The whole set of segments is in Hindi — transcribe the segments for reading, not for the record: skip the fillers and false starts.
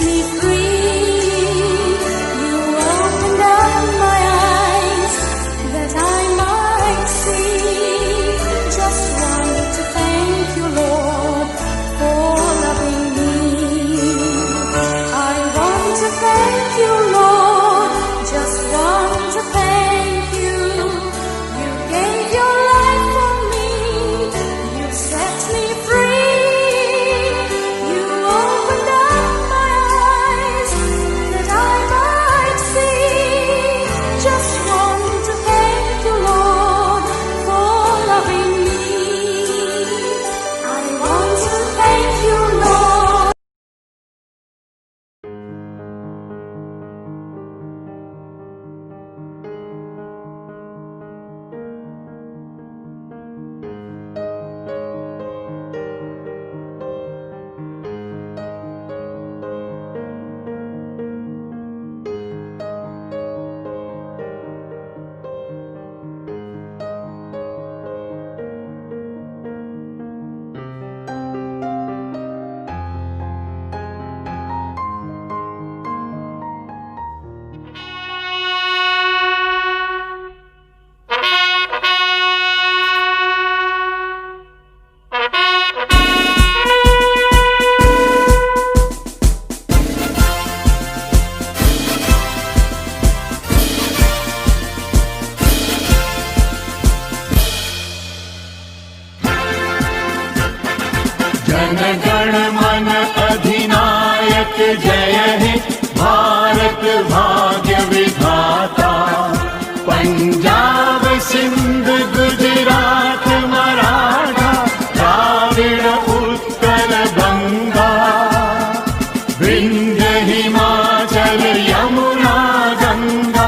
me free. You opened up my eyes that I might see. Just want to thank you, Lord, for loving me. I want to thank you, Lord, just want to thank you. You gave your life for me, you set me free. You opened up my eyes that I might see. Just want to thank you, Lord, for loving me. I want to thank you, Lord. Jana Gana मन अधिनायक जय हे भारत भाग्य विधाता। पंजाब सिंध गुजरात मराठा द्राविड़ उत्कल गंगा। विंध्य हिमाचल यमुना गंगा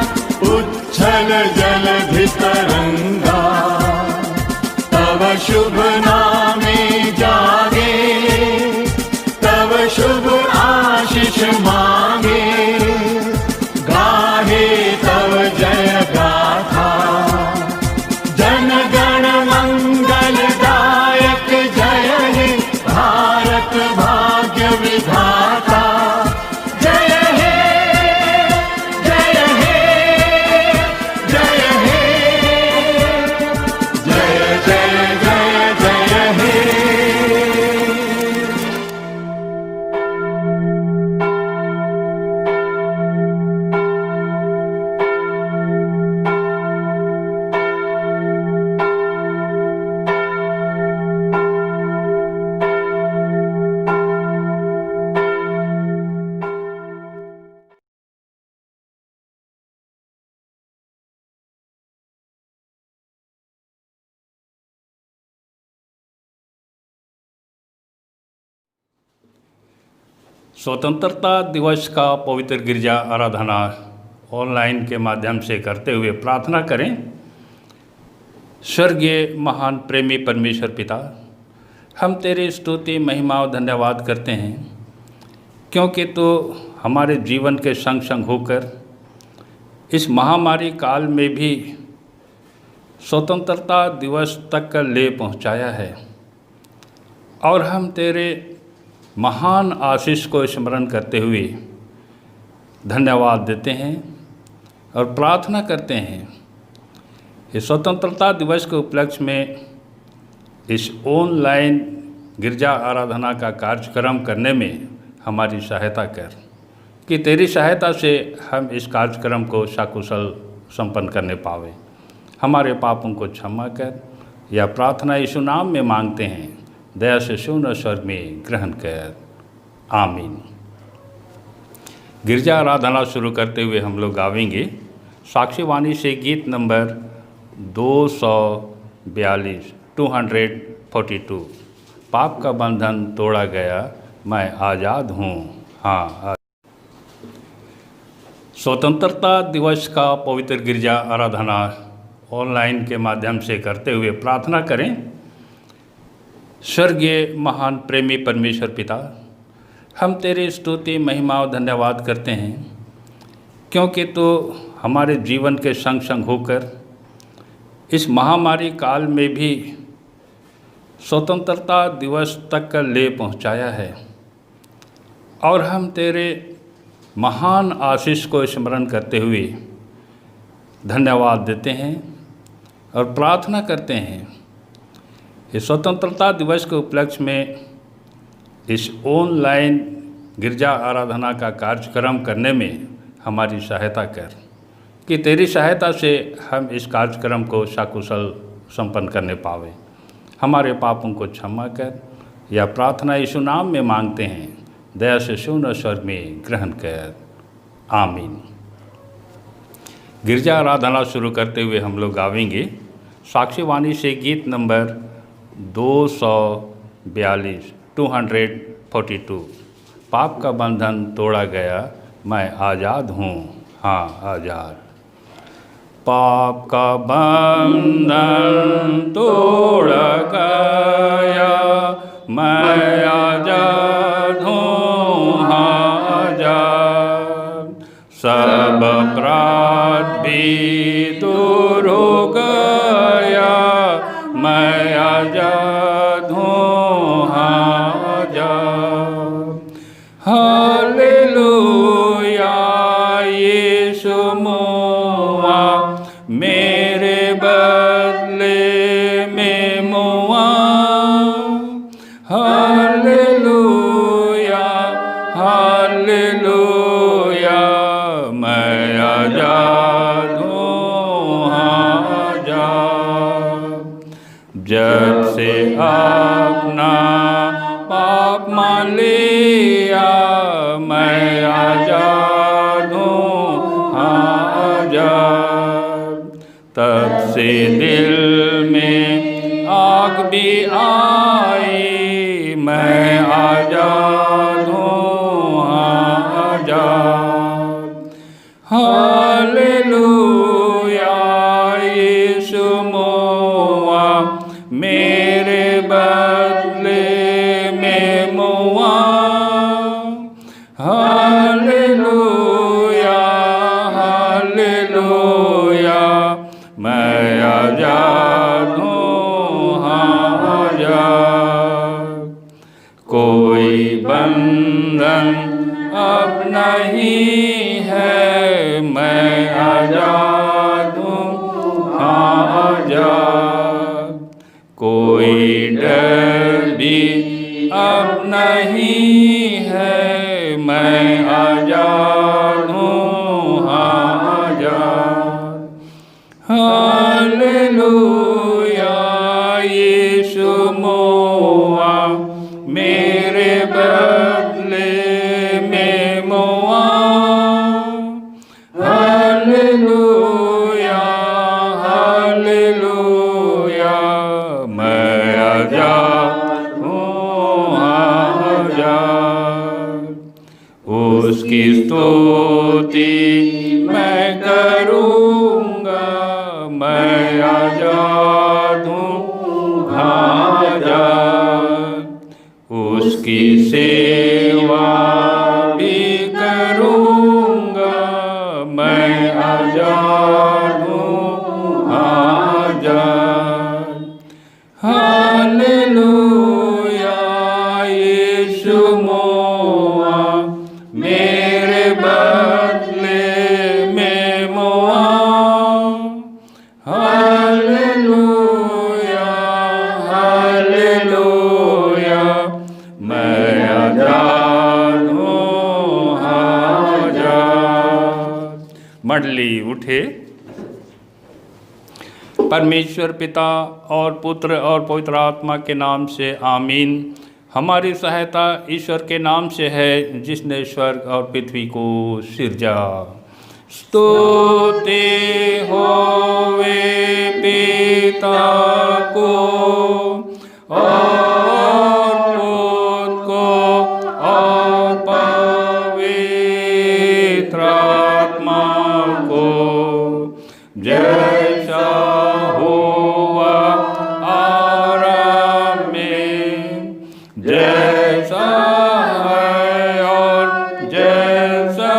उच्छल जलधि तरंगा। तव शुभ नामे जागे तव शुभ आशीष मांगे। गाहे तव जय गाथा जन गण मंगलदायक जय हे भारत भाग्य विधाता। जय हे जय हे जय हे जय जय जय जय हे। स्वतंत्रता दिवस का पवित्र गिरजा आराधना ऑनलाइन के माध्यम से करते हुए प्रार्थना करें। स्वर्गीय महान प्रेमी परमेश्वर पिता, हम तेरी स्तुति महिमा और धन्यवाद करते हैं, क्योंकि तो हमारे जीवन के संग संग होकर इस महामारी काल में भी स्वतंत्रता दिवस तक का ले पहुंचाया है। और हम तेरे महान आशीष को स्मरण करते हुए धन्यवाद देते हैं और प्रार्थना करते हैं इस स्वतंत्रता दिवस के उपलक्ष्य में इस ऑनलाइन गिरजा आराधना का कार्यक्रम करने में हमारी सहायता कर, कि तेरी सहायता से हम इस कार्यक्रम को सकुशल संपन्न करने पावे। हमारे पापों को क्षमा कर, यह प्रार्थना यीशु नाम में मांगते हैं। दया से सुन स्वर्ग में ग्रहण कर, आमीन। गिरजा आराधना शुरू करते हुए हम लोग गावेंगे साक्षीवाणी से गीत नंबर 242 242। पाप का बंधन तोड़ा गया, मैं आज़ाद हूँ। हाँ, स्वतंत्रता दिवस का पवित्र गिरजा आराधना ऑनलाइन के माध्यम से करते हुए प्रार्थना करें। स्वर्गीय महान प्रेमी परमेश्वर पिता, हम तेरी स्तुति महिमा और धन्यवाद करते हैं, क्योंकि तो हमारे जीवन के संग संग होकर इस महामारी काल में भी स्वतंत्रता दिवस तक का ले पहुंचाया है। और हम तेरे महान आशीष को स्मरण करते हुए धन्यवाद देते हैं और प्रार्थना करते हैं इस स्वतंत्रता दिवस के उपलक्ष्य में इस ऑनलाइन गिरजा आराधना का कार्यक्रम करने में हमारी सहायता कर कि तेरी सहायता से हम इस कार्यक्रम को सकुशल संपन्न करने पावे। हमारे पापों को क्षमा कर। यह प्रार्थना यीशु नाम में मांगते हैं, दया से सुन और स्वर्ग में ग्रहण कर। आमीन। गिरजा आराधना शुरू करते हुए हम लोग गावेंगे साक्षीवाणी से गीत नंबर 242 242। पाप का बंधन तोड़ा गया, मैं आज़ाद हूँ, हाँ आज़ाद। पाप का बंधन तोड़ा गया, मैं आज़ाद हूँ, हाँ आज़ाद। सब अपराध भी दूर हो गया, मैं आज़ाद हूँ, हाँ आज़ाद। हालेलुया यीशु मुआ मेरे बदले में मुआ। हालेलुया हालेलुया मैं आज़ाद हूँ, हाँ आज़ाद। जब से अपना पाप मान लिया, मैं आज़ाद हूँ, हाँ आज़ाद। तब से दिल में आग भी आई, मैं आज़ाद हूँ, हाँ आज़ाद। हालेलुया यीशु मुआ मेरे बदले में मुआ। हालेलुया हालेलुया मैं आज़ाद हूँ, हाँ आज़ाद। कोई बंधन अब नहीं है, मैं आज़ाद हूँ, हाँ आज़ाद। कोई डर भी अब नहीं है, मैं आज़ाद हूँ, हाँ आज़ाद। हालेलुया यीशु मुआ मेरे बदले में मुआ। हालेलुया हालेलुया मैं आज़ाद हूँ, हाँ आज़ाद। उसकी स्तुति मैं करूँगा, मैं आज़ाद हूँ, हाँ आज़ाद। उसकी सेवा भी करूँगा, मैं आज़ाद हूँ, हाँ आज़ाद। हालेलुया यीशु मुआ मेरे बदले में मुआ। हालेलुया हालेलुया मैं आज़ाद हूँ, हाँ आज़ाद। मंडली उठे। परमेश्वर पिता और पुत्र और पवित्र आत्मा के नाम से आमीन। हमारी सहायता ईश्वर के नाम से है, जिसने स्वर्ग और पृथ्वी को सिरजा। स्तुति होवे पिता को और पुत्र को और पवित्र आत्मा को, जैसा हुआ आरंभ में, जैसा है और जैसा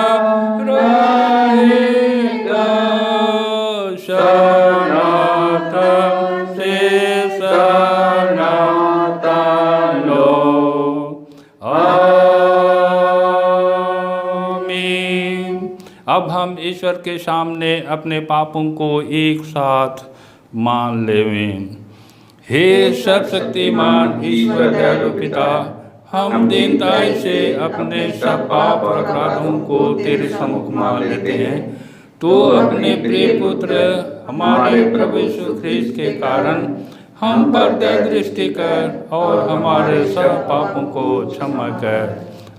रहेगा, सनातन से सनातन। अब हम ईश्वर के सामने अपने पापों को एक साथ मान लेवें। हे सर्वशक्तिमान ईश्वर दयालु पिता, हम दीनताई से अपने सब पाप और अपराधों को तेरे सम्मुख मान लेते हैं। तो अपने प्रिय पुत्र हमारे प्रभु यीशु ख्रीस्त के कारण हम पर दया दृष्टि कर और हमारे सब पापों को क्षमा कर।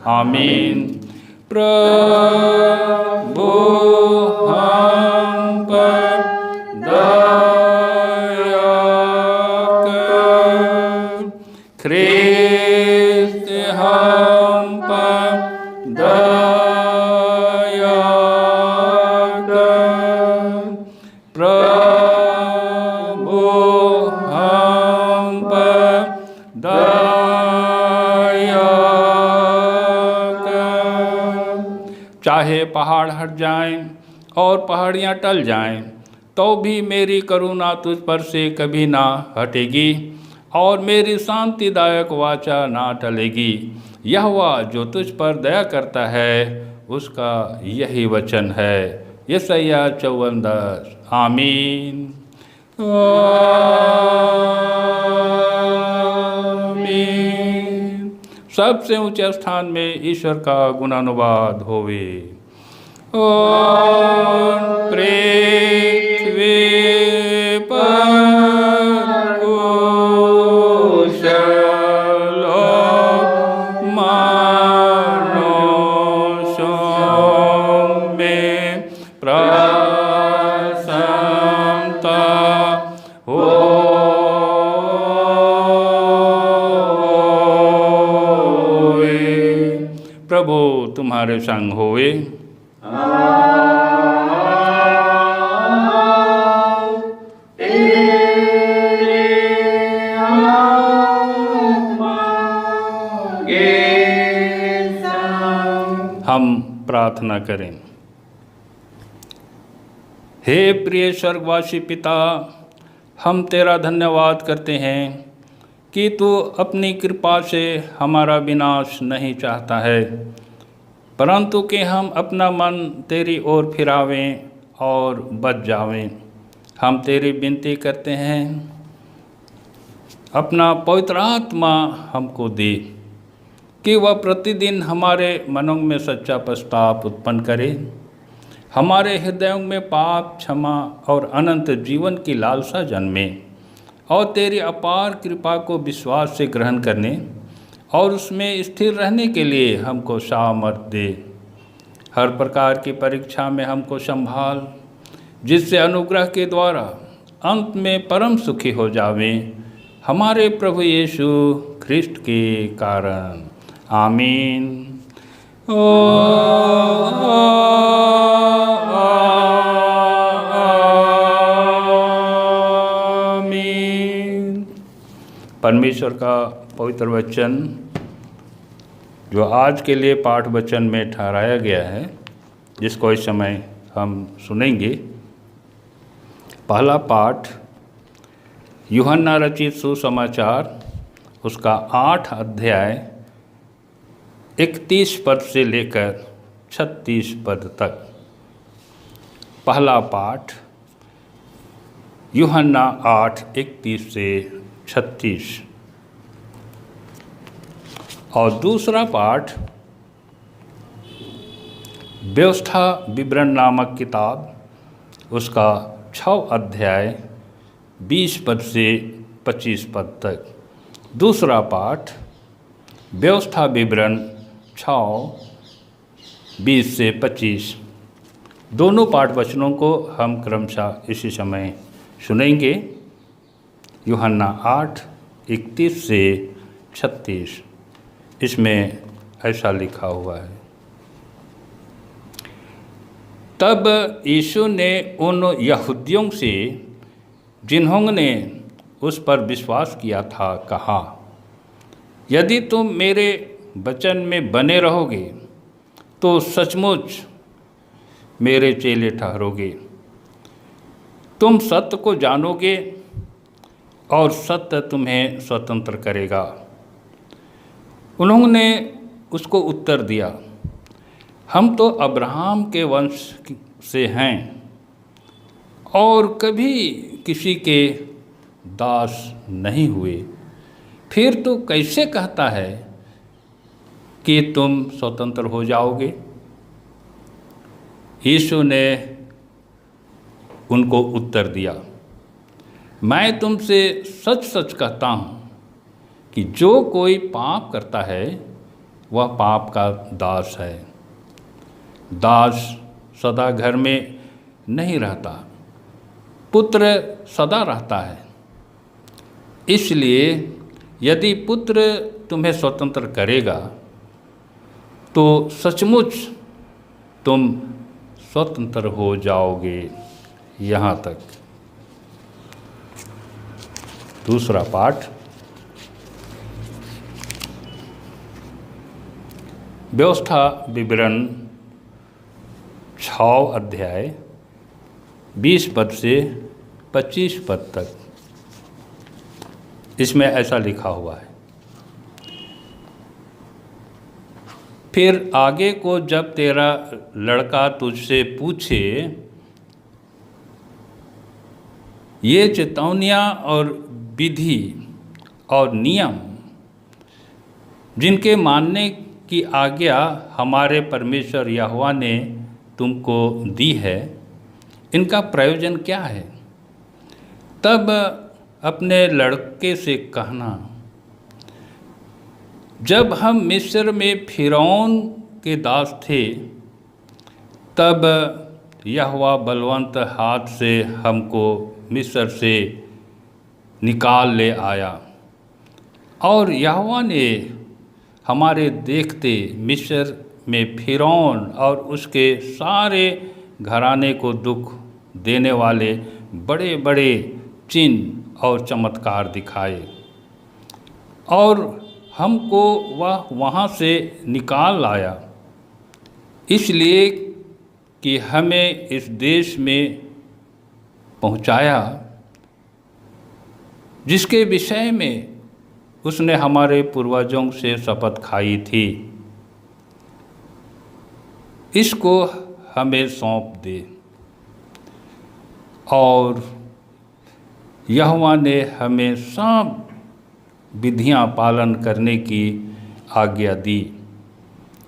आमीन। प्रभु हम पर दया कर, ख्रीस्त हम पर दया कर, प्रभु हम पर दया कर। चाहे पहाड़ हट जाएं और पहाड़ियाँ टल जाएं, तो भी मेरी करुणा तुझ पर से कभी ना हटेगी और मेरी शांतिदायक वाचा ना टलेगी। यहोवा जो तुझ पर दया करता है उसका यही वचन है। यशायाह 54:10। आमीन। आमीन। सबसे ऊंचे स्थान में ईश्वर का गुणानुवाद होवे। और पृथ्वी पर कुशल मनुष्यों में प्रसन्नता होवे। प्रभु तुम्हारे संग होवे। हम प्रार्थना करें। हे प्रिय स्वर्गवासी पिता, हम तेरा धन्यवाद करते हैं कि तू अपनी कृपा से हमारा विनाश नहीं चाहता है, परंतु कि हम अपना मन तेरी ओर फिरावें और बच जावें। हम तेरी विनती करते हैं, अपना पवित्र आत्मा हमको दे कि वह प्रतिदिन हमारे मनों में सच्चा पश्चाताप उत्पन्न करे, हमारे हृदयों में पाप क्षमा और अनंत जीवन की लालसा जन्मे और तेरी अपार कृपा को विश्वास से ग्रहण करने और उसमें स्थिर रहने के लिए हमको सामर्थ्य दे। हर प्रकार की परीक्षा में हमको संभाल, जिससे अनुग्रह के द्वारा अंत में परम सुखी हो जावें, हमारे प्रभु यीशु ख्रीस्त के कारण। आमीन। आमीन। परमेश्वर का पवित्र वचन जो आज के लिए पाठ वचन में ठहराया गया है, जिसको इस समय हम सुनेंगे। पहला पाठ यूहन्ना रचित सुसमाचार, उसका 8 अध्याय 31 पद से लेकर 36 पद तक। पहला पाठ यूहन्ना 8 31 से 36 और दूसरा पाठ व्यवस्था विवरण नामक किताब, उसका 6 अध्याय 20 पद से 25 पद तक। दूसरा पाठ व्यवस्था विवरण 6 20 से 25। दोनों पाठ वचनों को हम क्रमशः इसी समय सुनेंगे। यूहन्ना 8 31 से 36। इसमें ऐसा लिखा हुआ है, तब यीशु ने उन यहूदियों से जिन्होंने उस पर विश्वास किया था कहा, यदि तुम मेरे वचन में बने रहोगे तो सचमुच मेरे चेले ठहरोगे। तुम सत्य को जानोगे और सत्य तुम्हें स्वतंत्र करेगा। उन्होंने उसको उत्तर दिया, हम तो अब्राहम के वंश से हैं और कभी किसी के दास नहीं हुए, फिर तो कैसे कहता है कि तुम स्वतंत्र हो जाओगे? यीशु ने उनको उत्तर दिया, मैं तुमसे सच सच कहता हूँ कि जो कोई पाप करता है वह पाप का दास है। दास सदा घर में नहीं रहता, पुत्र सदा रहता है। इसलिए यदि पुत्र तुम्हें स्वतंत्र करेगा तो सचमुच तुम स्वतंत्र हो जाओगे। यहाँ तक। दूसरा पाठ, व्यवस्था विवरण 6 अध्याय 20 पद से 25 पद तक। इसमें ऐसा लिखा हुआ है, फिर आगे को जब तेरा लड़का तुझसे पूछे ये चेतावनियाँ और विधि और नियम जिनके मानने की आज्ञा हमारे परमेश्वर यहोवा ने तुमको दी है, इनका प्रयोजन क्या है? तब अपने लड़के से कहना, जब हम मिस्र में फिरौन के दास थे तब यहोवा बलवंत हाथ से हमको मिस्र से निकाल ले आया और यहोवा ने हमारे देखते मिस्र में फिरौन और उसके सारे घराने को दुख देने वाले बड़े बड़े चिन्ह और चमत्कार दिखाए और हमको वह वहाँ से निकाल लाया, इसलिए कि हमें इस देश में पहुँचाया जिसके विषय में उसने हमारे पूर्वजों से शपथ खाई थी। इसको हमें सौंप दे। और यहोवा ने हमें सब विधियां पालन करने की आज्ञा दी,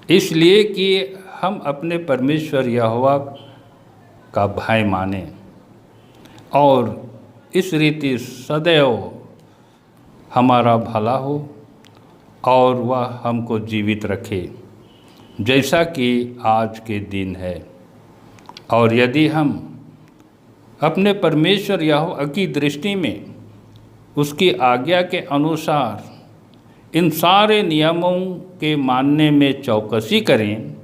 इसलिए कि हम अपने परमेश्वर यहोवा का भय माने और इस रीति सदैव हमारा भला हो और वह हमको जीवित रखे जैसा कि आज के दिन है। और यदि हम अपने परमेश्वर यहोवा की दृष्टि में उसकी आज्ञा के अनुसार इन सारे नियमों के मानने में चौकसी करें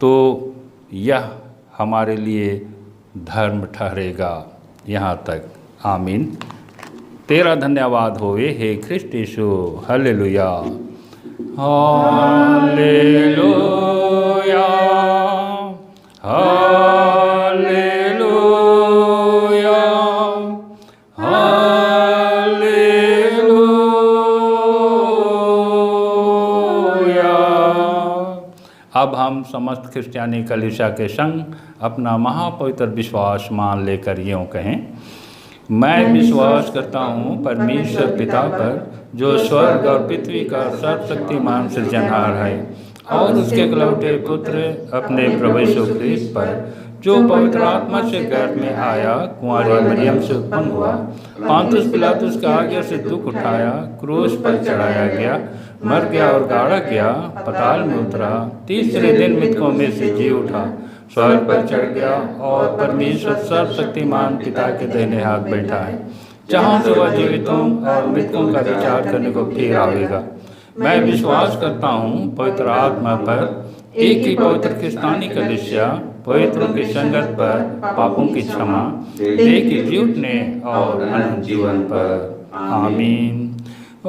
तो यह हमारे लिए धर्म ठहरेगा। यहाँ तक। आमीन। तेरा धन्यवाद होवे हे ख्रिस्ट यीशु। हालेलुया, हालेलुया, हालेलुया, हालेलुया। अब हम समस्त क्रिश्चियानी कलीसिया के संग अपना महापवित्र विश्वास मान लेकर यूँ कहें, मैं विश्वास करता हूँ परमेश्वर पिता पर जो स्वर्ग और पृथ्वी का सर्वशक्तिमान सृजनहार है और उसके इकलौते पुत्र अपने प्रभु यीशु ख्रीस्त पर जो पवित्र आत्मा से गर्भ में आया, कुंवारी मरियम से उत्पन्न हुआ, पांतुस पिलातुस के आज्ञा से दुख उठाया, क्रूस पर चढ़ाया गया, मर गया और गाड़ा गया, पताल में उतरा, तीसरे दिन मृतकों में से जी उठा, स्वर्ग पर चढ़ गया और परमेश्वर सर्वशक्तिमान पिता के दाहिने हाथ बैठा है, जहाँ से वह जीवितों और मृतकों का विचार करने को फिर आवेगा। मैं विश्वास करता हूँ पवित्र आत्मा पर, एक ही पवित्र क्रिस्तानी कलीसिया, पवित्रों की संगत पर, पापों की क्षमा, देह की जीवटने और अनंत जीवन पर। आमीन। आमीन।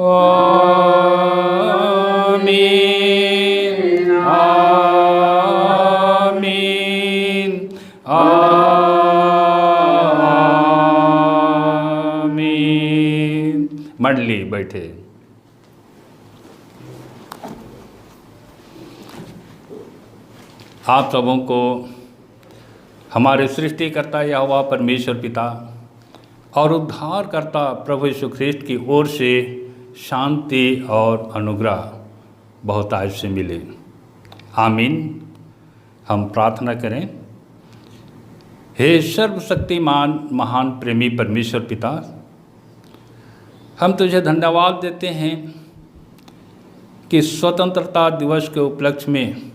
आमीन। आमीन। मंडली बैठे। आप सबों को हमारे सृष्टिकर्ता यहोवा परमेश्वर पिता और उद्धारकर्ता प्रभु यीशु ख्रिस्ट की ओर से शांति और अनुग्रह बहुतायत से मिले। आमीन। हम प्रार्थना करें। हे सर्वशक्तिमान महान प्रेमी परमेश्वर पिता, हम तुझे धन्यवाद देते हैं कि स्वतंत्रता दिवस के उपलक्ष्य में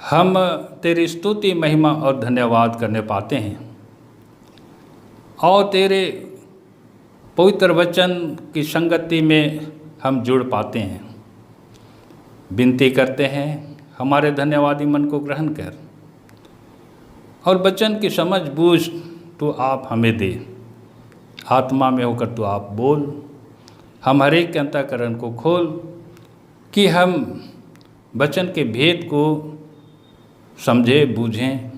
हम तेरी स्तुति, महिमा और धन्यवाद करने पाते हैं और तेरे पवित्र वचन की संगति में हम जुड़ पाते हैं। विनती करते हैं, हमारे धन्यवादी मन को ग्रहण कर और वचन की समझ बूझ तो आप हमें दे। आत्मा में होकर तो आप बोल, हम हर एक के अंतःकरण को खोल कि हम वचन के भेद को समझे, बूझें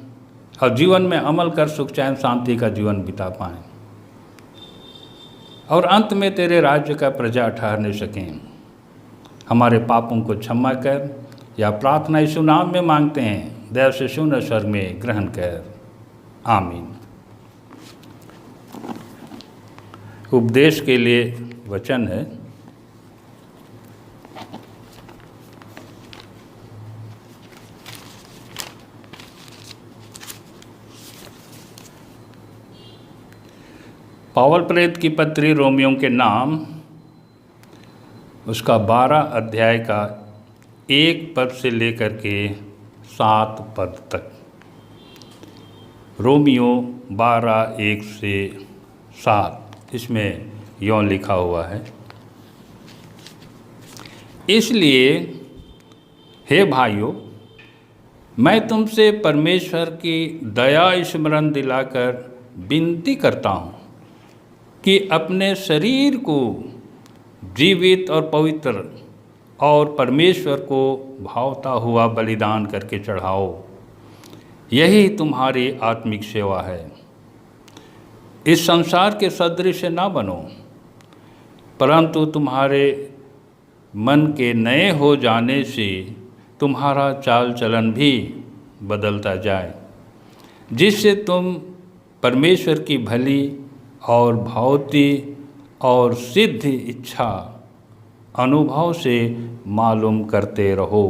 और जीवन में अमल कर सुख चैन शांति का जीवन बिता पाएं और अंत में तेरे राज्य का प्रजा ठहरने सकें। हमारे पापों को क्षमा कर, या प्रार्थना यीशु नाम में मांगते हैं, दया से सुन स्वर्ग में ग्रहण कर। आमीन। उपदेश के लिए वचन है पौल प्रेरित की पत्री रोमियों के नाम, उसका 12 अध्याय का 1 पद से लेकर के 7 पद तक। रोमियो 12, 1 से 7, इसमें यों लिखा हुआ है। इसलिए हे भाइयों, मैं तुमसे परमेश्वर की दया स्मरण दिलाकर विनती करता हूँ कि अपने शरीर को जीवित और पवित्र और परमेश्वर को भावता हुआ बलिदान करके चढ़ाओ। यही तुम्हारी आत्मिक सेवा है। इस संसार के सदृश ना बनो, परंतु तुम्हारे मन के नए हो जाने से तुम्हारा चाल चलन भी बदलता जाए, जिससे तुम परमेश्वर की भली और भावती और सिद्ध इच्छा अनुभव से मालूम करते रहो।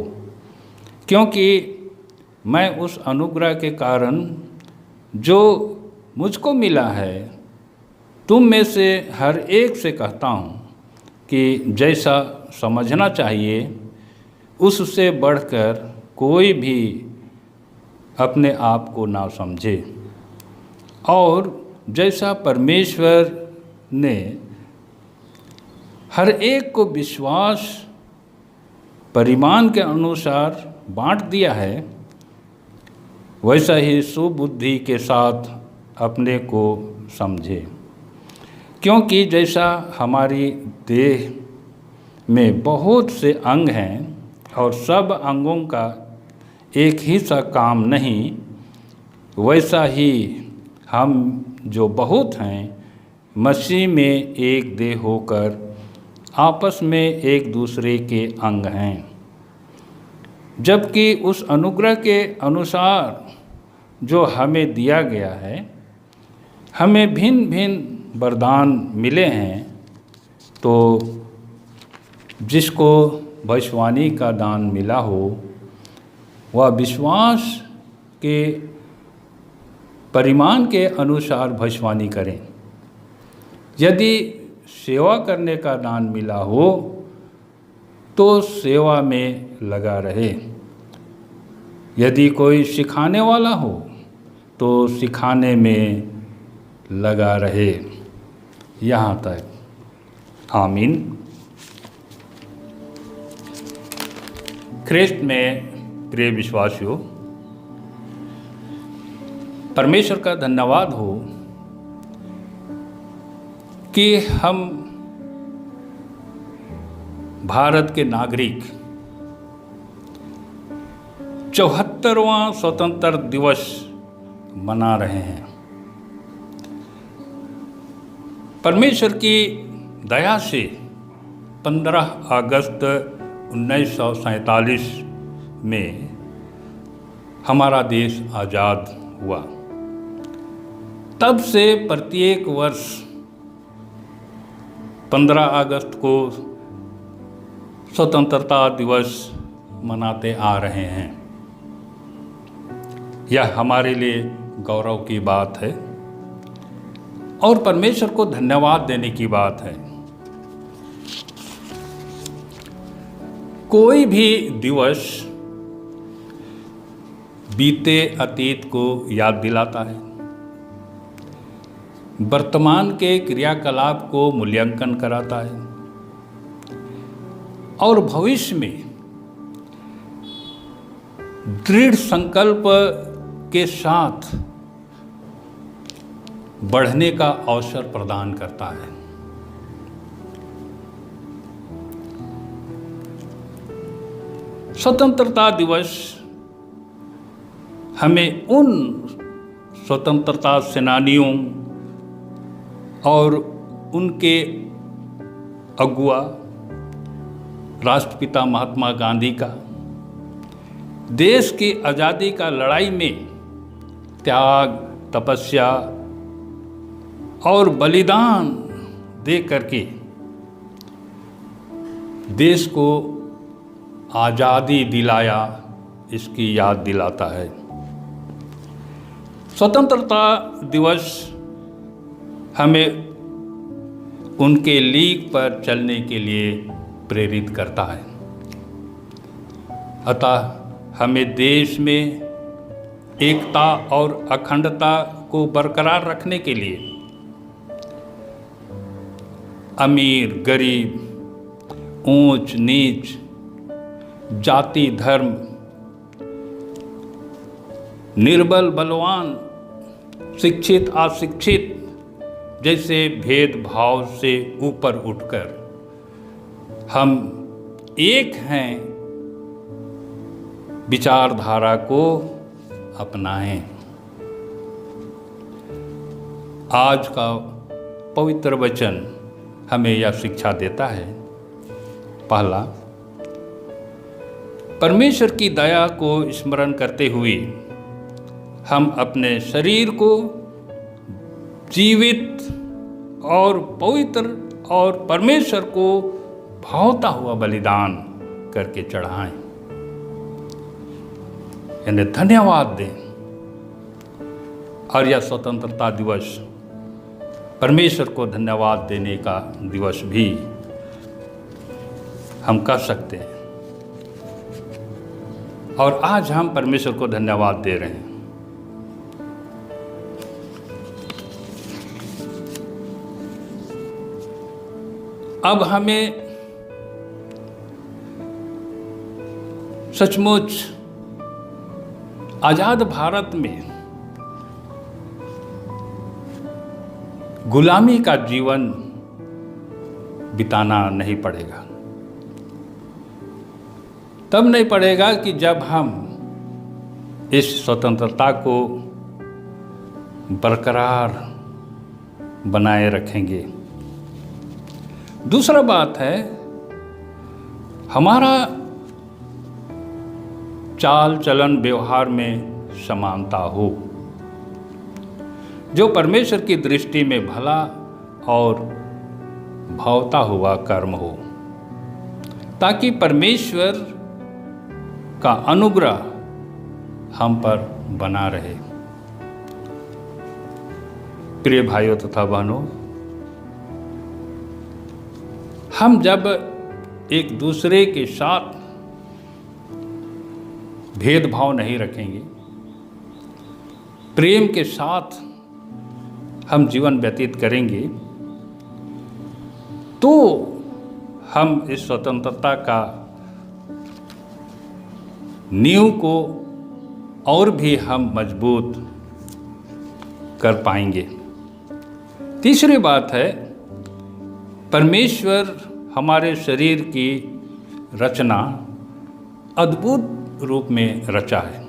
क्योंकि मैं उस अनुग्रह के कारण जो मुझको मिला है, तुम में से हर एक से कहता हूँ कि जैसा समझना चाहिए उससे बढ़कर कोई भी अपने आप को ना समझे, और जैसा परमेश्वर ने हर एक को विश्वास परिमाण के अनुसार बांट दिया है, वैसा ही सुबुद्धि के साथ अपने को समझे। क्योंकि जैसा हमारी देह में बहुत से अंग हैं और सब अंगों का एक ही सा काम नहीं, वैसा ही हम जो बहुत हैं मसीह में एक देह होकर आपस में एक दूसरे के अंग हैं। जबकि उस अनुग्रह के अनुसार जो हमें दिया गया है, हमें भिन्न भिन्न वरदान मिले हैं। तो जिसको भविष्यवाणी का दान मिला हो, वह विश्वास के परिमाण के अनुसार भविष्यवाणी करें। यदि सेवा करने का दान मिला हो तो सेवा में लगा रहे। यदि कोई सिखाने वाला हो तो सिखाने में लगा रहे। यहाँ तक। आमीन। ख्रिस्त में प्रिय विश्वासियों, परमेश्वर का धन्यवाद हो कि हम भारत के नागरिक 74वां स्वतंत्रता दिवस मना रहे हैं। परमेश्वर की दया से 15 अगस्त 1947 में हमारा देश आज़ाद हुआ, तब से प्रत्येक वर्ष 15 अगस्त को स्वतंत्रता दिवस मनाते आ रहे हैं। यह हमारे लिए गौरव की बात है और परमेश्वर को धन्यवाद देने की बात है। कोई भी दिवस बीते अतीत को याद दिलाता है, वर्तमान के क्रियाकलाप को मूल्यांकन कराता है और भविष्य में दृढ़ संकल्प के साथ बढ़ने का अवसर प्रदान करता है। स्वतंत्रता दिवस हमें उन स्वतंत्रता सेनानियों और उनके अगुआ राष्ट्रपिता महात्मा गांधी का देश की आज़ादी का लड़ाई में त्याग, तपस्या और बलिदान दे करके देश को आज़ादी दिलाया, इसकी याद दिलाता है। स्वतंत्रता दिवस हमें उनके लीक पर चलने के लिए प्रेरित करता है। अतः हमें देश में एकता और अखंडता को बरकरार रखने के लिए अमीर, गरीब, ऊंच नीच, जाति, धर्म, निर्बल, बलवान, शिक्षित, अशिक्षित जैसे भेदभाव से ऊपर उठकर हम एक हैं विचारधारा को अपनाएं। आज का पवित्र वचन हमें यह शिक्षा देता है। पहला, परमेश्वर की दया को स्मरण करते हुए हम अपने शरीर को जीवित और पवित्र और परमेश्वर को भावता हुआ बलिदान करके चढ़ाएं, यानी धन्यवाद दें। और यह स्वतंत्रता दिवस परमेश्वर को धन्यवाद देने का दिवस भी हम कर सकते हैं। और आज हम परमेश्वर को धन्यवाद दे रहे हैं। अब हमें सचमुच आजाद भारत में गुलामी का जीवन बिताना नहीं पड़ेगा। तब नहीं पड़ेगा कि जब हम इस स्वतंत्रता को बरकरार बनाए रखेंगे। दूसरा बात है, हमारा चाल चलन व्यवहार में समानता हो, जो परमेश्वर की दृष्टि में भला और भावता हुआ कर्म हो, ताकि परमेश्वर का अनुग्रह हम पर बना रहे। प्रिय भाइयों तथा बहनों, हम जब एक दूसरे के साथ भेदभाव नहीं रखेंगे, प्रेम के साथ हम जीवन व्यतीत करेंगे, तो हम इस स्वतंत्रता का नींव को और भी हम मजबूत कर पाएंगे। तीसरी बात है, परमेश्वर हमारे शरीर की रचना अद्भुत रूप में रचा है।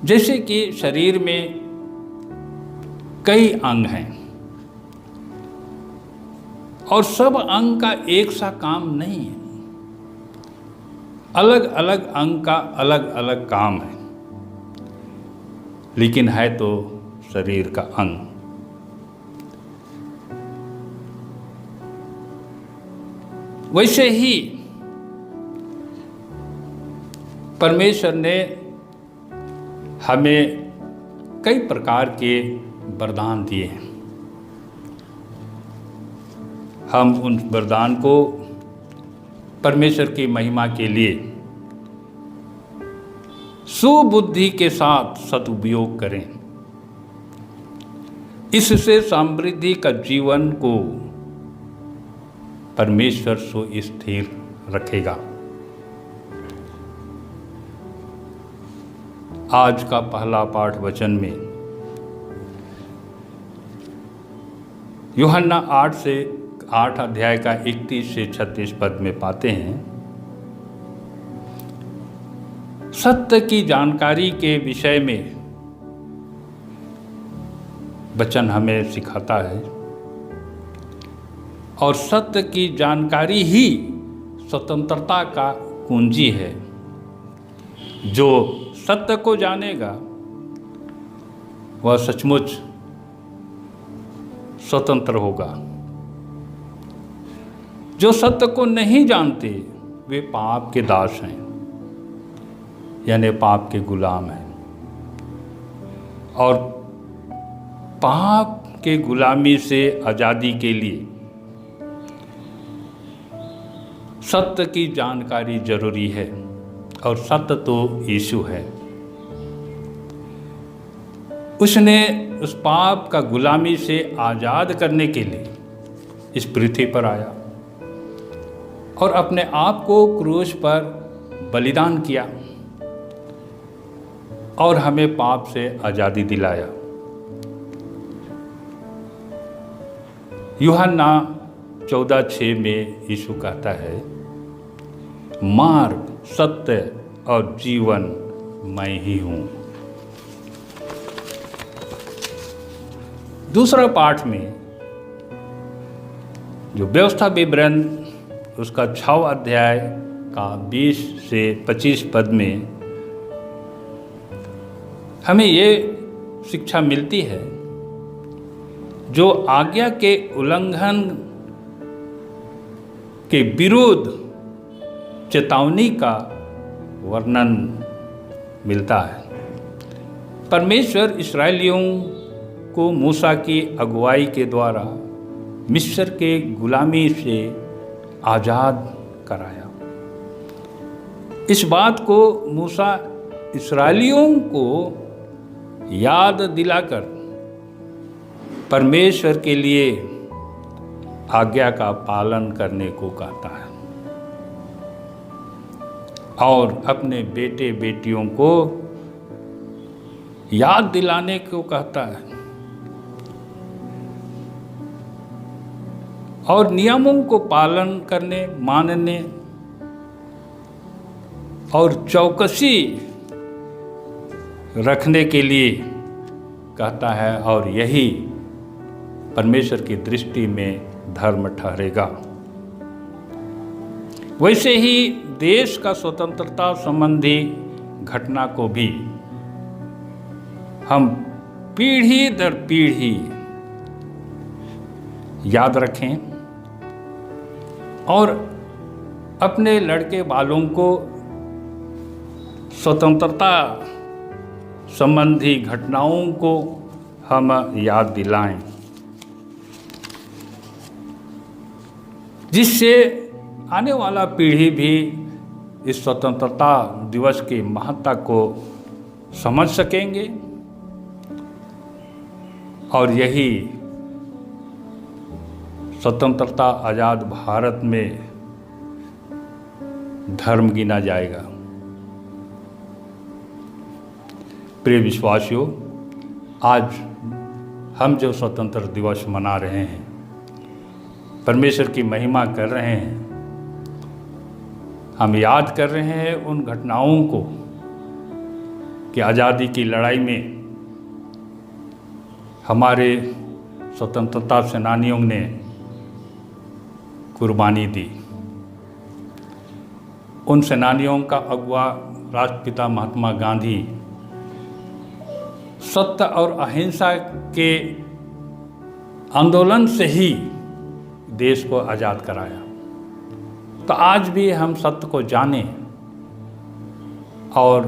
जैसे कि शरीर में कई अंग हैं और सब अंग का एक सा काम नहीं है। अलग अलग अंग का अलग अलग काम है, लेकिन है तो शरीर का अंग। वैसे ही परमेश्वर ने हमें कई प्रकार के वरदान दिए हैं। हम उन वरदान को परमेश्वर की महिमा के लिए सुबुद्धि के साथ सदुपयोग करें। इससे समृद्धि का जीवन को परमेश्वर सुस्थिर रखेगा। आज का पहला पाठ वचन में यूहन्ना 8 अध्याय का 31 से 36 पद में पाते हैं, सत्य की जानकारी के विषय में वचन हमें सिखाता है, और सत्य की जानकारी ही स्वतंत्रता का कुंजी है। जो सत्य को जानेगा वह सचमुच स्वतंत्र होगा। जो सत्य को नहीं जानते वे पाप के दास हैं, यानी पाप के गुलाम हैं, और पाप के गुलामी से आज़ादी के लिए सत्य की जानकारी जरूरी है, और सत्य तो यीशु है। उसने उस पाप का गुलामी से आज़ाद करने के लिए इस पृथ्वी पर आया और अपने आप को क्रूस पर बलिदान किया और हमें पाप से आज़ादी दिलाया। यूहन्ना 14:6 में यीशु कहता है, मार्ग, सत्य और जीवन मैं ही हूँ। दूसरा पाठ में जो व्यवस्था विवरण उसका 6 अध्याय का 20 से 25 पद में हमें ये शिक्षा मिलती है, जो आज्ञा के उल्लंघन के विरुद्ध चेतावनी का वर्णन मिलता है। परमेश्वर इस्राएलियों को मूसा की अगुवाई के द्वारा मिस्र के गुलामी से आज़ाद कराया। इस बात को मूसा इस्राएलियों को याद दिलाकर परमेश्वर के लिए आज्ञा का पालन करने को कहता है, और अपने बेटे बेटियों को याद दिलाने को कहता है, और नियमों को पालन करने, मानने और चौकसी रखने के लिए कहता है, और यही परमेश्वर की दृष्टि में धर्म ठहरेगा। वैसे ही देश का स्वतंत्रता संबंधी घटना को भी हम पीढ़ी दर पीढ़ी याद रखें और अपने लड़के बालों को स्वतंत्रता संबंधी घटनाओं को हम याद दिलाएं, जिससे आने वाला पीढ़ी भी इस स्वतंत्रता दिवस की महत्ता को समझ सकेंगे, और यही स्वतंत्रता आज़ाद भारत में धर्म गिना जाएगा। प्रिय विश्वासियों, आज हम जो स्वतंत्र दिवस मना रहे हैं, परमेश्वर की महिमा कर रहे हैं, हम याद कर रहे हैं उन घटनाओं को कि आज़ादी की लड़ाई में हमारे स्वतंत्रता सेनानियों ने कुर्बानी दी। उन सेनानियों का अगुवा राष्ट्रपिता महात्मा गांधी सत्य और अहिंसा के आंदोलन से ही देश को आज़ाद कराया। तो आज भी हम सत्य को जानें और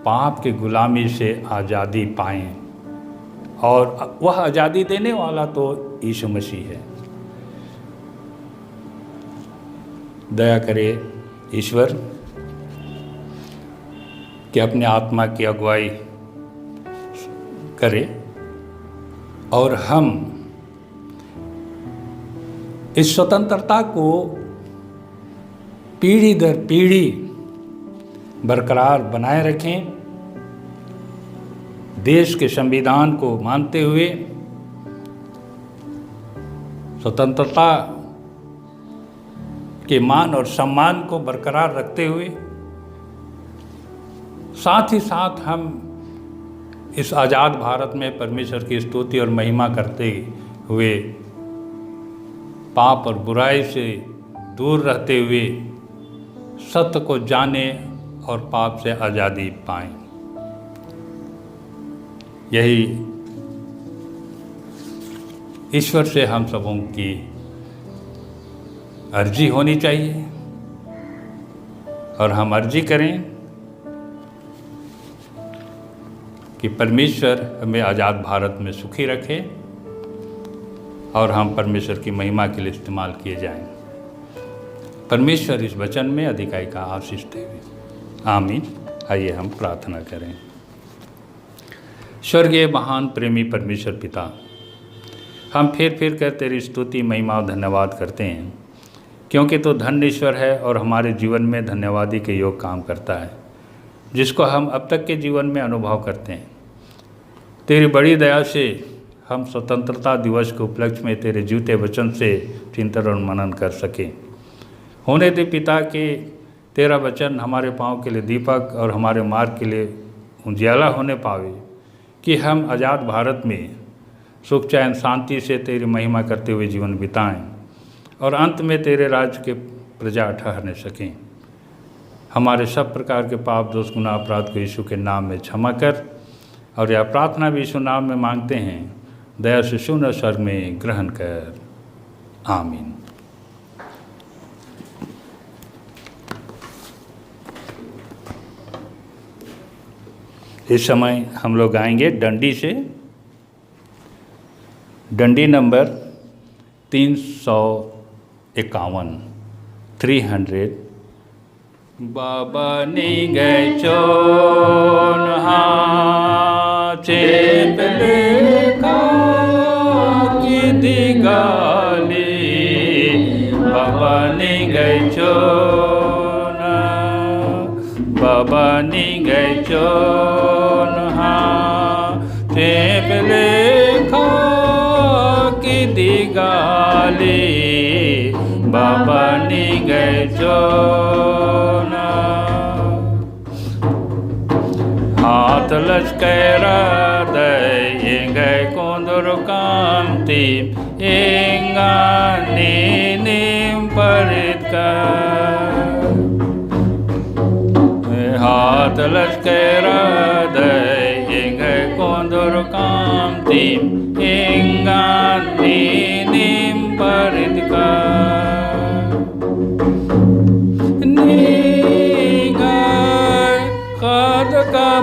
पाप की गुलामी से आज़ादी पाएं, और वह आज़ादी देने वाला तो यीशु मसीह है। दया करे ईश्वर कि अपने आत्मा की अगुवाई करे और हम इस स्वतंत्रता को पीढ़ी दर पीढ़ी बरकरार बनाए रखें, देश के संविधान को मानते हुए, स्वतंत्रता के मान और सम्मान को बरकरार रखते हुए, साथ ही साथ हम इस आज़ाद भारत में परमेश्वर की स्तुति और महिमा करते हुए पाप और बुराई से दूर रहते हुए सत्य को जाने और पाप से आज़ादी पाएं। यही ईश्वर से हम सबों की अर्जी होनी चाहिए और हम अर्जी करें कि परमेश्वर हमें आज़ाद भारत में सुखी रखे और हम परमेश्वर की महिमा के लिए इस्तेमाल किए जाएं। परमेश्वर इस वचन में अधिकाई का आशीष देवे। आमीन। आइए हम प्रार्थना करें। स्वर्गीय महान प्रेमी परमेश्वर पिता, हम फिर कर तेरी स्तुति महिमा और धन्यवाद करते हैं, क्योंकि तो धन्य ईश्वर है और हमारे जीवन में धन्यवादी के योग काम करता है, जिसको हम अब तक के जीवन में अनुभव करते हैं। तेरी बड़ी दया से हम स्वतंत्रता दिवस के उपलक्ष्य में तेरे जीवते वचन से चिंतन और मनन कर सकें। होने दे पिता कि तेरा वचन हमारे पाँव के लिए दीपक और हमारे मार्ग के लिए उजियाला होने पावे, कि हम आज़ाद भारत में सुख चैन शांति से तेरी महिमा करते हुए जीवन बिताएं और अंत में तेरे राज्य के प्रजा ठहरने सकें। हमारे सब प्रकार के पाप दोष गुनाह अपराध को यीशु के नाम में क्षमा कर, और यह प्रार्थना भी यीशु नाम में मांगते हैं। दया से सुन और स्वर्ग में ग्रहण कर। आमीन। इस समय हम लोग गाएंगे डंडी से, डंडी नंबर 351, 300। बाबा नी गए चोन चेप लेखा की दिगाली, बाबा नी गए चोन, बाबा नी गए चोन चेप लेखा की दिगाली, बाबा नी गए चोन। हाथ लचकैरा दे गए कोंदर कांति, एंगा नीम परित का। हाथ लचकैरा दे गए कोंदर कांति, एंगा नीम परित का।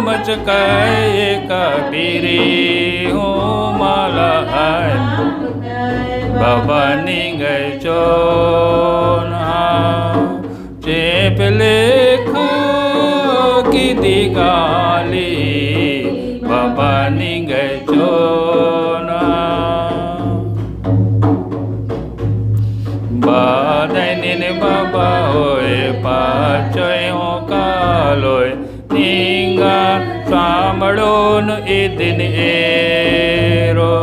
मचकाए कबीरी हो माला है, बाबा नी गए चोन चेप लेखा की दिगाली, बाबा नी गए चोन। बादैन बाबा होए पाचय हो कालोय, निंगा सामड़ोन इदिन एरो।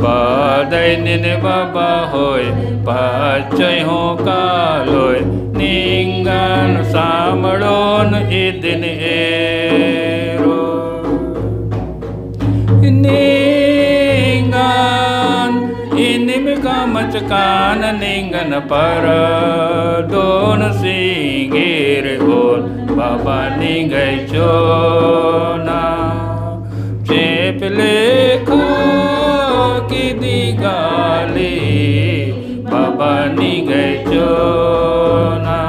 बादैन बाबा होय पाचय हो कालोय, निंगान सामड़ोन इदिन एरो। निंगान इनिम का मच कान निंगन पर दोन सिंगीर बोल बाबा निंगै चोना चेप लेखो की दिगाली बाबा निंगै चोना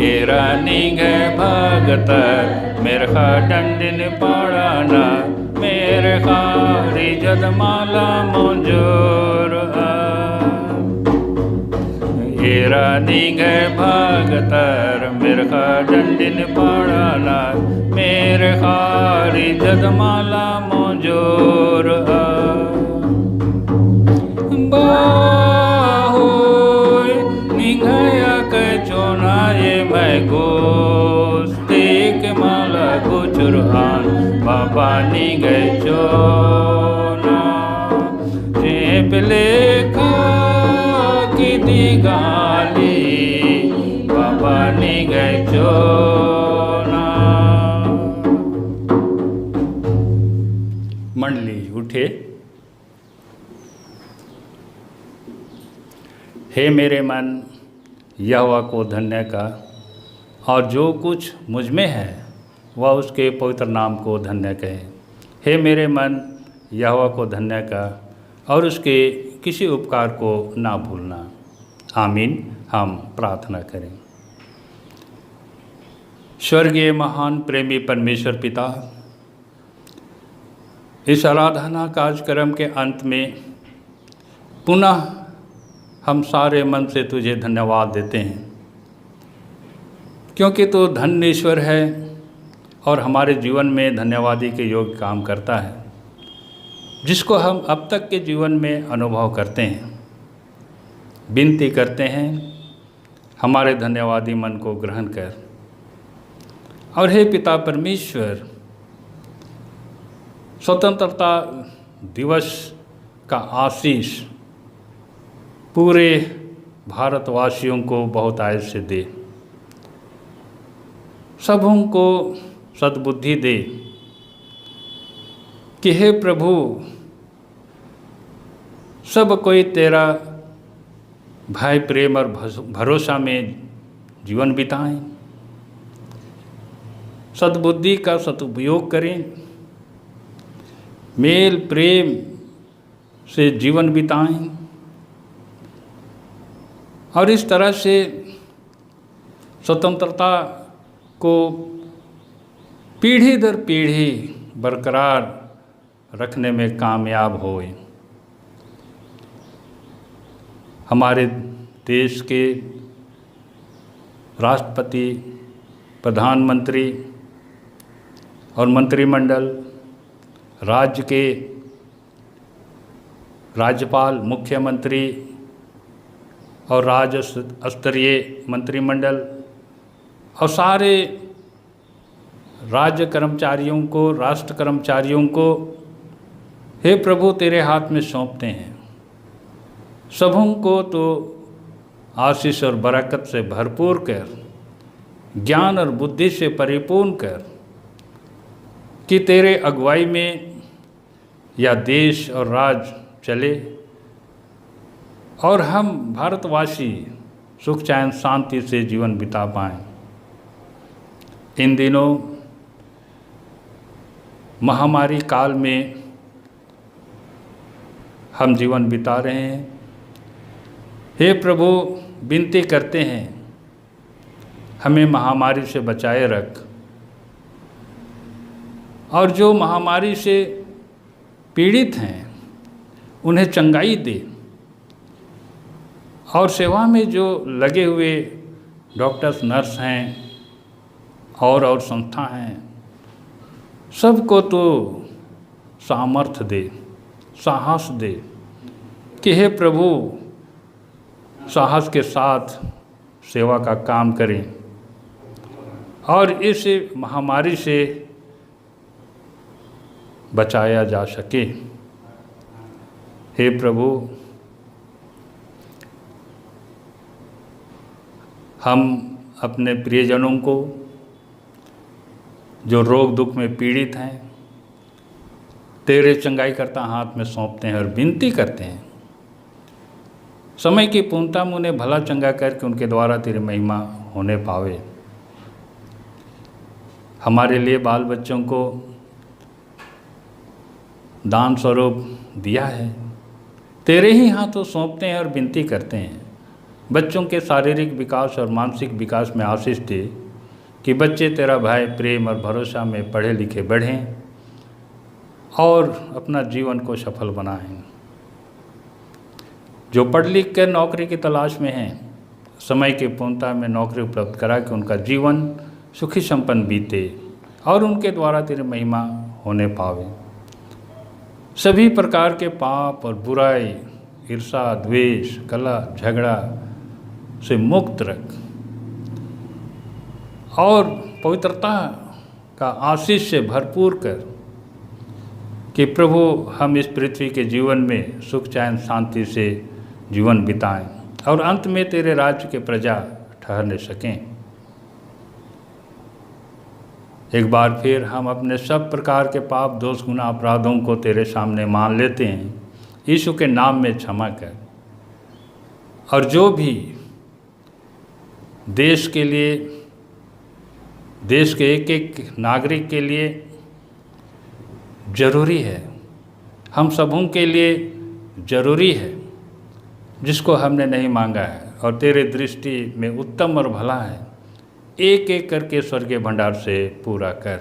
एरा निंगै भगत मेरे खा डंडिन पड़ाना मेरे खारी जदमाला मंजूर एरा निंगै भगतर मेरे खा डंडिन पड़ाना मेरे खारी जदमाला मंजूर बाहोय निंगया के चोना ये मैं गोस्ते के माला गुचुरान बाबा निंगै चोना चेप लेखा की दिगाली बाबा निंगै चोना। मंडली उठे। हे मेरे मन यहोवा को धन्य का और जो कुछ मुझ में है वह उसके पवित्र नाम को धन्य कहे। हे मेरे मन यहोवा को धन्य का और उसके किसी उपकार को ना भूलना। आमीन। हम प्रार्थना करें। स्वर्गीय महान प्रेमी परमेश्वर पिता, इस आराधना कार्यक्रम के अंत में पुनः हम सारे मन से तुझे धन्यवाद देते हैं, क्योंकि तू धन्य ईश्वर है और हमारे जीवन में धन्यवादी के योग्य काम करता है, जिसको हम अब तक के जीवन में अनुभव करते हैं। विनती करते हैं हमारे धन्यवादी मन को ग्रहण कर। और हे पिता परमेश्वर, स्वतंत्रता दिवस का आशीष पूरे भारतवासियों को बहुत आयत से दे, सबों को सद्बुद्धि दे कि हे प्रभु सब कोई तेरा भय प्रेम और भरोसा में जीवन बिताएं, सद्बुद्धि का सदुपयोग करें, मेल प्रेम से जीवन बिताएं और इस तरह से स्वतंत्रता को पीढ़ी दर पीढ़ी बरकरार रखने में कामयाब होए। हमारे देश के राष्ट्रपति, प्रधानमंत्री और मंत्रिमंडल, राज्य के राज्यपाल, मुख्यमंत्री और राज्य स्तरीय मंत्रिमंडल और सारे राज्य कर्मचारियों को, राष्ट्र कर्मचारियों को हे प्रभु तेरे हाथ में सौंपते हैं। सबों को तो आशीष और बरकत से भरपूर कर, ज्ञान और बुद्धि से परिपूर्ण कर कि तेरे अगुवाई में या देश और राज्य चले और हम भारतवासी सुख चैन शांति से जीवन बिता पाएं। इन दिनों महामारी काल में हम जीवन बिता रहे हैं। हे प्रभु, विनती करते हैं हमें महामारी से बचाए रख और जो महामारी से पीड़ित हैं उन्हें चंगाई दे और सेवा में जो लगे हुए डॉक्टर्स, नर्स हैं और संस्था हैं, सबको तो सामर्थ्य दे, साहस दे कि हे प्रभु साहस के साथ सेवा का काम करें और इस महामारी से बचाया जा सके। हे प्रभु, हम अपने प्रियजनों को जो रोग दुख में पीड़ित हैं तेरे चंगाई करता हाथ में सौंपते हैं और विनती करते हैं, समय की पूर्णता में उन्हें भला चंगा करके उनके द्वारा तेरी महिमा होने पावे। हमारे लिए बाल बच्चों को दान स्वरूप दिया है, तेरे ही हाथों सौंपते हैं और विनती करते हैं। बच्चों के शारीरिक विकास और मानसिक विकास में आशीष दे कि बच्चे तेरा भय, प्रेम और भरोसा में पढ़े लिखे बढ़ें और अपना जीवन को सफल बनाएं। जो पढ़ लिख कर नौकरी की तलाश में हैं, समय की पूर्णता में नौकरी उपलब्ध करा कि उनका जीवन सुखी संपन्न बीते और उनके द्वारा तेरी महिमा होने पावे। सभी प्रकार के पाप और बुराई, ईर्षा, द्वेष, कलह, झगड़ा से मुक्त रख और पवित्रता का आशीष से भरपूर कर कि प्रभु हम इस पृथ्वी के जीवन में सुख, चैन, शांति से जीवन बिताएं और अंत में तेरे राज्य के प्रजा ठहरने सकें। एक बार फिर हम अपने सब प्रकार के पाप, दोष, गुनाह, अपराधों को तेरे सामने मान लेते हैं। यीशु के नाम में क्षमा कर। और जो भी देश के लिए, देश के एक एक नागरिक के लिए ज़रूरी है, हम सबों के लिए ज़रूरी है, जिसको हमने नहीं मांगा है और तेरे दृष्टि में उत्तम और भला है, एक एक करके स्वर्गीय भंडार से पूरा कर।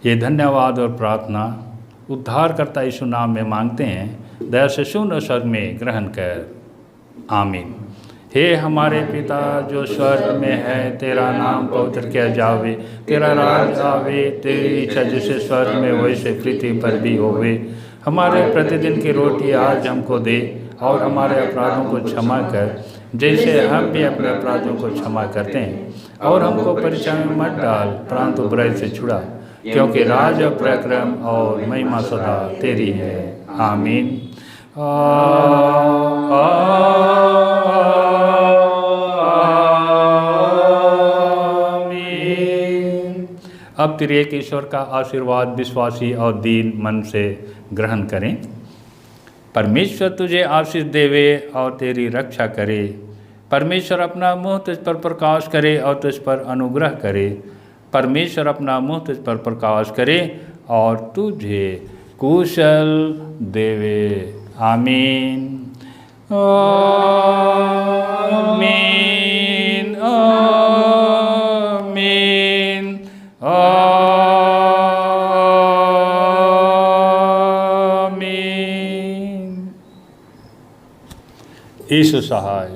ये धन्यवाद और प्रार्थना उद्धारकर्ता यीशु नाम में मांगते हैं। दया से सुन और स्वर्ग में ग्रहण कर। आमीन। हे हमारे पिता जो स्वर्ग में है, तेरा नाम पवित्र किया जावे, तेरा राज आवे, तेरी इच्छा जैसे स्वर्ग में वैसे पृथ्वी पर भी होवे। हमारे प्रतिदिन की रोटी आज हमको दे और हमारे अपराधों को क्षमा कर जैसे हम भी अपने अपराधों को क्षमा करते हैं, और हमको परीक्षा में मत डाल परंतु बुराई से छुड़ा, क्योंकि राज और पराक्रम और महिमा सदा तेरी है। आमीन। अब त्रिएक ईश्वर का आशीर्वाद विश्वासी और दीन मन से ग्रहण करें। परमेश्वर तुझे आशीष देवे और तेरी रक्षा करे। परमेश्वर अपना मुँह तुझ पर प्रकाश करे और तुझ पर अनुग्रह करे। परमेश्वर अपना मुँह तुझ पर प्रकाश करे और तुझे कुशल देवे। आमीन। आमीन। आमीन। आमीन। ईशु सहाय।